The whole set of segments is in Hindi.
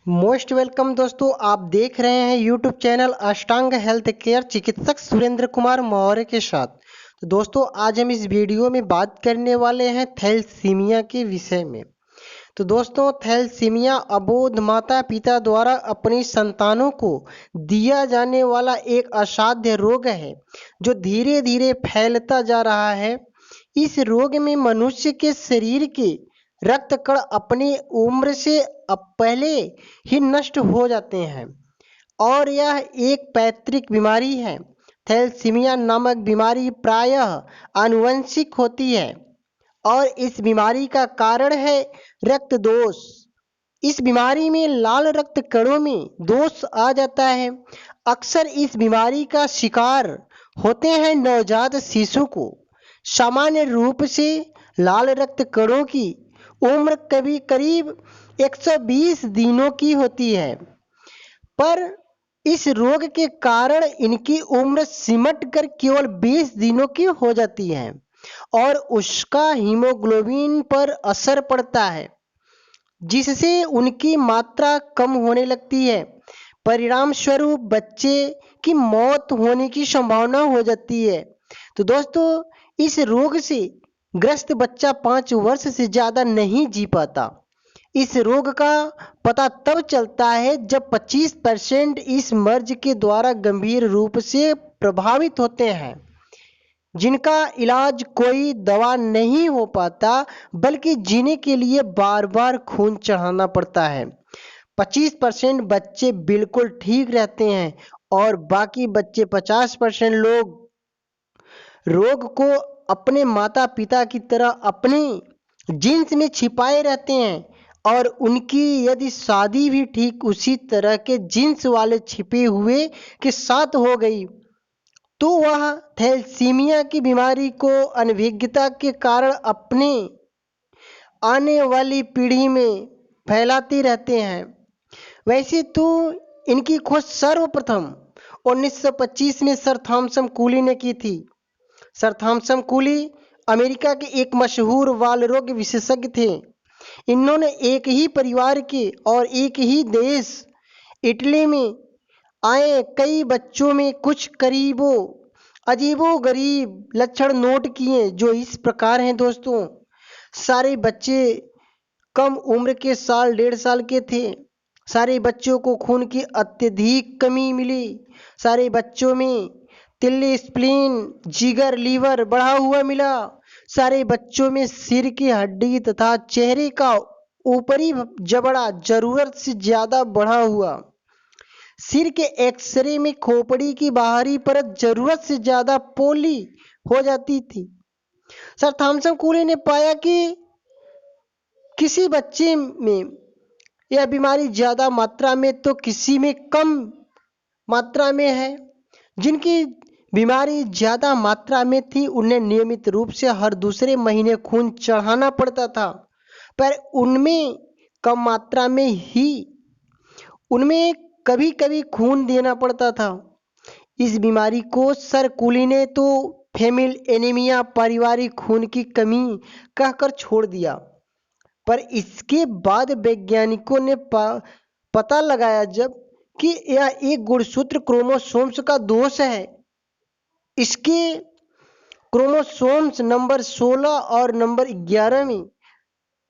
मोस्ट वेलकम दोस्तों, आप देख रहे हैं यूट्यूब चैनल अष्टांग हेल्थ केयर चिकित्सक सुरेंद्र कुमार मौर्य के साथ। तो दोस्तों, आज हम इस वीडियो में बात करने वाले हैं थैलेसीमिया के विषय में। तो दोस्तों, थैलेसीमिया अबोध माता पिता द्वारा अपनी संतानों को दिया जाने वाला एक असाध्य रोग है जो धीरे धीरे फैलता जा रहा है। इस रोग में मनुष्य के शरीर के रक्त कण अपनी उम्र से पहले ही नष्ट हो जाते हैं और यह एक पैतृक बीमारी है। थैलेसीमिया नामक बीमारी प्रायः आनुवंशिक होती है और इस बीमारी का कारण है रक्त दोष। इस बीमारी में लाल रक्त कणों में दोष आ जाता है। अक्सर इस बीमारी का शिकार होते हैं नवजात शिशु को। सामान्य रूप से लाल रक्त कणों की उम्र कभी करीब 120 दिनों की होती है, पर इस रोग के कारण इनकी उम्र सिमट कर केवल 20 दिनों की हो जाती है और उसका हीमोग्लोबिन पर असर पड़ता है, जिससे उनकी मात्रा कम होने लगती है। परिणाम स्वरूप बच्चे की मौत होने की संभावना हो जाती है। तो दोस्तों, इस रोग से ग्रस्त बच्चा 5 वर्ष से ज़्यादा नहीं जी पाता। इस रोग का पता तब चलता है जब 25% इस मर्ज के द्वारा गंभीर रूप से प्रभावित होते हैं, जिनका इलाज कोई दवा नहीं हो पाता, बल्कि जीने के लिए बार बार खून चढ़ाना पड़ता है। 25% बच्चे बिल्कुल ठीक रहते हैं और बाकी बच्चे 50% लोग रोग को अपने माता पिता की तरह अपने जीन्स में छिपाए रहते हैं और उनकी यदि शादी भी ठीक उसी तरह के जीन्स वाले छिपे हुए के साथ हो गई तो वह थैलेसीमिया की बीमारी को अनभिज्ञता के कारण अपने आने वाली पीढ़ी में फैलाते रहते हैं। वैसे तो इनकी खोज सर्वप्रथम 1925 में सर थॉमसन कूली ने की थी। सर थॉमसन कूली अमेरिका के एक मशहूर बाल रोग विशेषज्ञ थे। इन्होंने एक ही परिवार के और एक ही देश इटली में आए कई बच्चों में कुछ अजीबो गरीब लक्षण नोट किए, जो इस प्रकार हैं दोस्तों। सारे बच्चे कम उम्र के 1.5 साल के थे। सारे बच्चों को खून की अत्यधिक कमी मिली। सारे बच्चों में तिल्ली, स्प्लीन, जिगर, लीवर बढ़ा हुआ मिला। सारे बच्चों में सिर की हड्डी तथा चेहरे का ऊपरी जबड़ा जरूरत से ज्यादा बढ़ा हुआ। सिर के एक्सरे में खोपड़ी की बाहरी परत जरूरत से ज्यादा पोली हो जाती थी। सर थॉमसन कूली ने पाया कि किसी बच्चे में यह बीमारी ज्यादा मात्रा में तो किसी में कम मात्रा में है। जिनकी बीमारी ज्यादा मात्रा में थी उन्हें नियमित रूप से हर दूसरे महीने खून चढ़ाना पड़ता था, पर उनमें कम मात्रा में ही उनमें कभी कभी खून देना पड़ता था। इस बीमारी को सर कूली ने तो फैमिल एनीमिया, पारिवारिक खून की कमी कहकर छोड़ दिया, पर इसके बाद वैज्ञानिकों ने पता लगाया जब कि यह एक गुणसूत्र क्रोमोसोम्स का दोष है। इसके क्रोमोसोम्स नंबर 16 और नंबर 11 में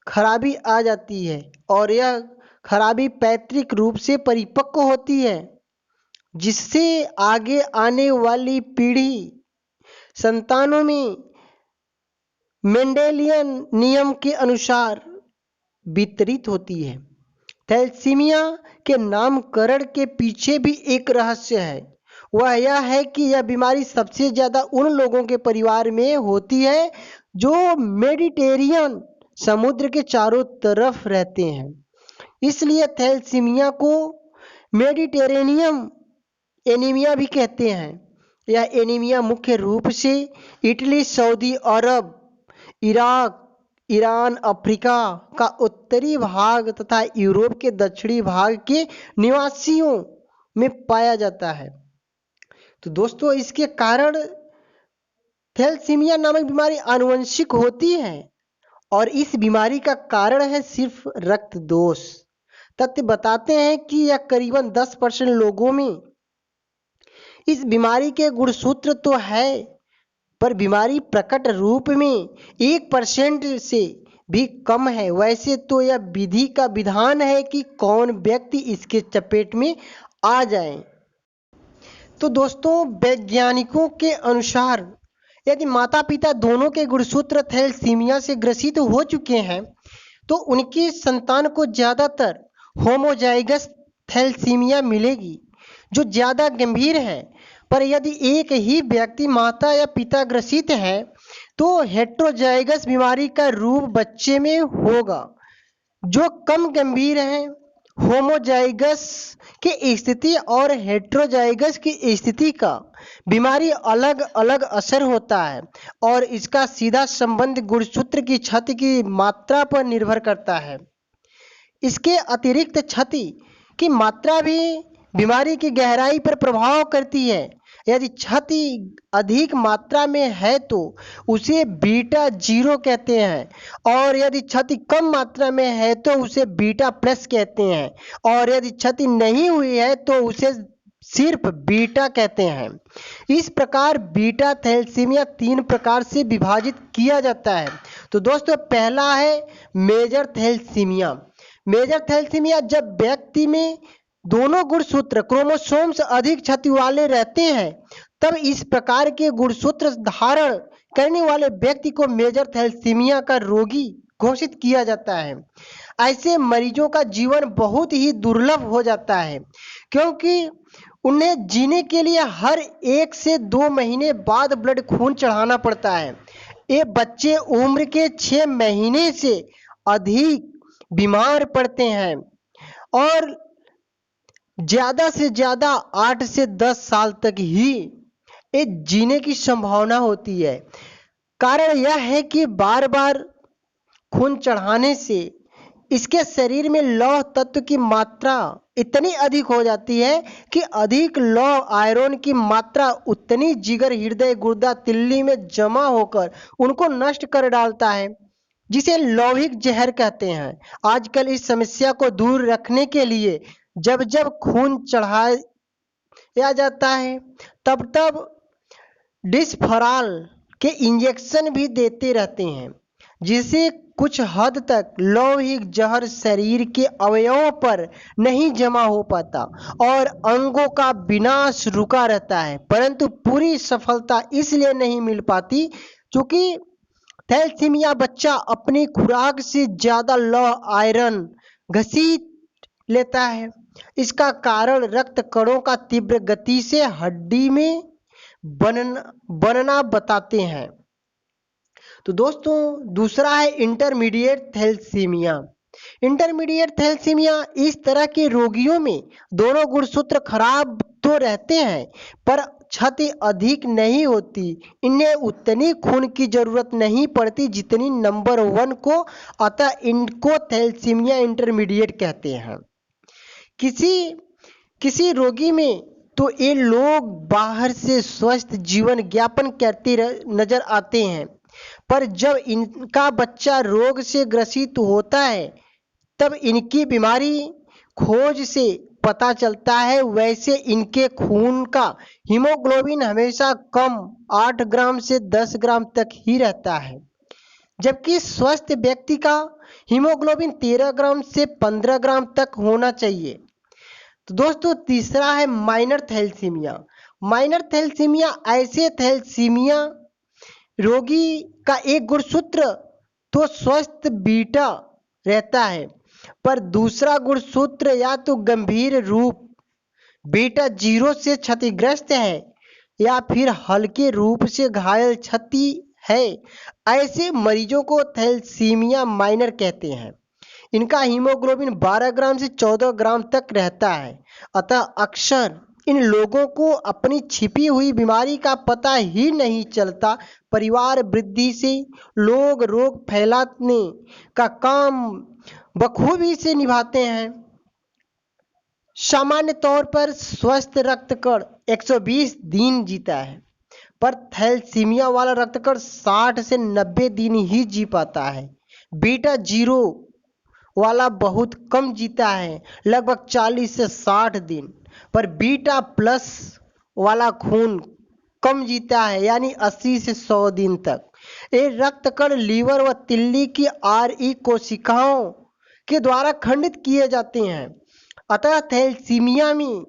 खराबी आ जाती है और यह खराबी पैतृक रूप से परिपक्व होती है, जिससे आगे आने वाली पीढ़ी संतानों में मेंडेलियन नियम के अनुसार वितरित होती है। थैलेसीमिया के नामकरण के पीछे भी एक रहस्य है। वह यह है कि यह बीमारी सबसे ज्यादा उन लोगों के परिवार में होती है जो मेडिटेरियन समुद्र के चारों तरफ रहते हैं। इसलिए थैलेसीमिया को मेडिटेरेनियन एनीमिया भी कहते हैं। यह एनीमिया मुख्य रूप से इटली, सऊदी अरब, इराक, ईरान, अफ्रीका का उत्तरी भाग तथा यूरोप के दक्षिणी भाग के निवासियों में पाया जाता है। तो दोस्तों, इसके कारण थैलेसीमिया नामक बीमारी आनुवंशिक होती है और इस बीमारी का कारण है सिर्फ रक्त दोष। तथ्य बताते हैं कि यह करीबन 10% लोगों में इस बीमारी के गुणसूत्र तो है, पर बीमारी प्रकट रूप में 1% से भी कम है। वैसे तो यह विधि का विधान है कि कौन व्यक्ति इसके चपेट में आ जाए। तो दोस्तों, वैज्ञानिकों के अनुसार यदि माता पिता दोनों के गुणसूत्र थैलेसीमिया से ग्रसित हो चुके हैं तो उनकी संतान को ज़्यादातर होमोजाइगस थैलेसीमिया मिलेगी, जो ज़्यादा गंभीर है। पर यदि एक ही व्यक्ति माता या पिता ग्रसित है तो हेट्रोजाइगस बीमारी का रूप बच्चे में होगा, जो कम गंभीर है। होमोजाइगस की स्थिति और हेट्रोजाइगस की स्थिति का बीमारी अलग अलग असर होता है और इसका सीधा संबंध गुणसूत्र की क्षति की मात्रा पर निर्भर करता है। इसके अतिरिक्त क्षति की मात्रा भी बीमारी की गहराई पर प्रभाव करती है। यदि क्षति अधिक मात्रा में है तो उसे बीटा 0 कहते हैं और यदि क्षति कम मात्रा में है तो उसे बीटा प्लस कहते हैं और यदि क्षति नहीं हुई है तो उसे सिर्फ बीटा कहते हैं। इस प्रकार बीटा थैलेसीमिया 3 प्रकार से विभाजित किया जाता है। तो दोस्तों, पहला है मेजर थैलेसीमिया। मेजर थैलेसीमिया जब व्यक्ति में दोनों गुणसूत्र क्रोमोसोम्स अधिक क्षति वाले रहते हैं तब इस प्रकार के गुणसूत्र धारण करने वाले व्यक्ति को मेजर थैलेसीमिया का रोगी घोषित किया जाता है। ऐसे मरीजों का जीवन बहुत ही दुर्लभ हो जाता है क्योंकि उन्हें जीने के लिए हर 1 से 2 महीने बाद ब्लड खून चढ़ाना पड़ता है। ये बच्चे उम्र के 6 महीने से अधिक बीमार पड़ते हैं और ज़्यादा से ज़्यादा 8 से 10 साल तक ही ये जीने की संभावना होती है। कारण यह है कि बार बार खून चढ़ाने से इसके शरीर में लौह तत्व की मात्रा इतनी अधिक हो जाती है कि अधिक लौह आयरन की मात्रा उतनी जिगर, हृदय, गुर्दा, तिल्ली में जमा होकर उनको नष्ट कर डालता है, जिसे लौहिक जहर कहते हैं। आजकल इस समस्या को दूर रखने के लिए जब जब खून चढ़ाया जाता है तब तब डिस्फराल के इंजेक्शन भी देते रहते हैं, जिससे कुछ हद तक लौहिक जहर शरीर के अवयवों पर नहीं जमा हो पाता और अंगों का विनाश रुका रहता है। परंतु पूरी सफलता इसलिए नहीं मिल पाती क्योंकि थैलेसीमिया बच्चा अपनी खुराक से ज़्यादा लौह आयरन घसीट लेता है। इसका कारण रक्त कणों का तीव्र गति से हड्डी में बनना बताते हैं। तो दोस्तों, दूसरा है इंटरमीडिएट थैलेसीमिया। इंटरमीडिएट थैलेसीमिया इस तरह के रोगियों में दोनों गुणसूत्र खराब तो रहते हैं पर क्षति अधिक नहीं होती। इन्हें उतनी खून की जरूरत नहीं पड़ती जितनी नंबर 1 को, अतः इनको थैलेसीमिया इंटरमीडिएट कहते हैं। किसी रोगी में तो ये लोग बाहर से स्वस्थ जीवन यापन करते नजर आते हैं, पर जब इनका बच्चा रोग से ग्रसित होता है तब इनकी बीमारी खोज से पता चलता है। वैसे इनके खून का हीमोग्लोबिन हमेशा कम 8 ग्राम से 10 ग्राम तक ही रहता है, जबकि स्वस्थ व्यक्ति का हीमोग्लोबिन 13 ग्राम से 15 ग्राम तक होना चाहिए। तो दोस्तों, तीसरा है माइनर थैलेसीमिया। माइनर थैलेसीमिया ऐसे थैलेसीमिया रोगी का एक गुणसूत्र तो स्वस्थ बीटा रहता है पर दूसरा गुणसूत्र या तो गंभीर रूप बीटा 0 से क्षतिग्रस्त है या फिर हल्के रूप से घायल क्षति है। ऐसे मरीजों को थैलेसीमिया माइनर कहते हैं। इनका हीमोग्लोबिन 12 ग्राम से 14 ग्राम तक रहता है, अतः अक्सर इन लोगों को अपनी छिपी हुई बीमारी का पता ही नहीं चलता। परिवार वृद्धि से लोग रोग फैलाने का काम बखूबी से निभाते हैं। सामान्य तौर पर स्वस्थ रक्तकण 120 दिन जीता है, पर थैलेसीमिया वाला रक्तकण 60 से 90 दिन ही जी पाता है। बीटा 0 वाला बहुत कम जीता है, लगभग 40 से 60 दिन। पर बीटा प्लस वाला खून कम जीता है, यानी 80 से 100 दिन तक। ये रक्त कण लीवर व तिल्ली की आरई कोशिकाओं के द्वारा खंडित किए जाते हैं। अतः थैलेसीमिया में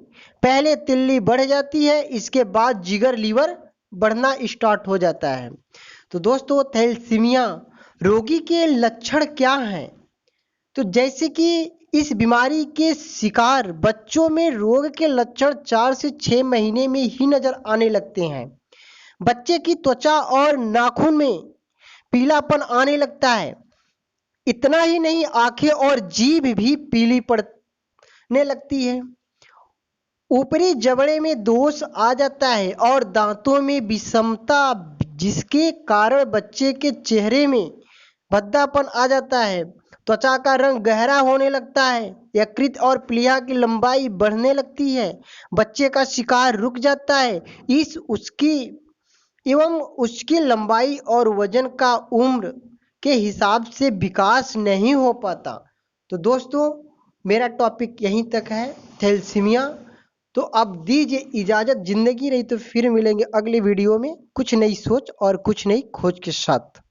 पहले तिल्ली बढ़ जाती है, इसके बाद जिगर लीवर बढ़ना स्टार्ट हो जाता है। तो दोस्तों, थैलेसीमिया रोगी के लक्षण क्या हैं? तो जैसे कि इस बीमारी के शिकार बच्चों में रोग के लक्षण 4 से 6 महीने में ही नजर आने लगते हैं। बच्चे की त्वचा और नाखून में पीलापन आने लगता है। इतना ही नहीं, आंखें और जीभ भी पीली पड़ने लगती है। ऊपरी जबड़े में दोष आ जाता है और दांतों में विषमता, जिसके कारण बच्चे के चेहरे में भद्दापन आ जाता है। त्वचा का रंग गहरा होने लगता है। यकृत और प्लीहा की लंबाई बढ़ने लगती है। बच्चे का शिकार रुक जाता है। उसकी लंबाई और वजन का उम्र के हिसाब से विकास नहीं हो पाता। तो दोस्तों, मेरा टॉपिक यहीं तक है, थैलेसीमिया। तो अब दीजिए इजाज़त। जिंदगी रही तो फिर मिलेंगे अगली वीडियो में कुछ नई सोच और कुछ नई खोज के साथ।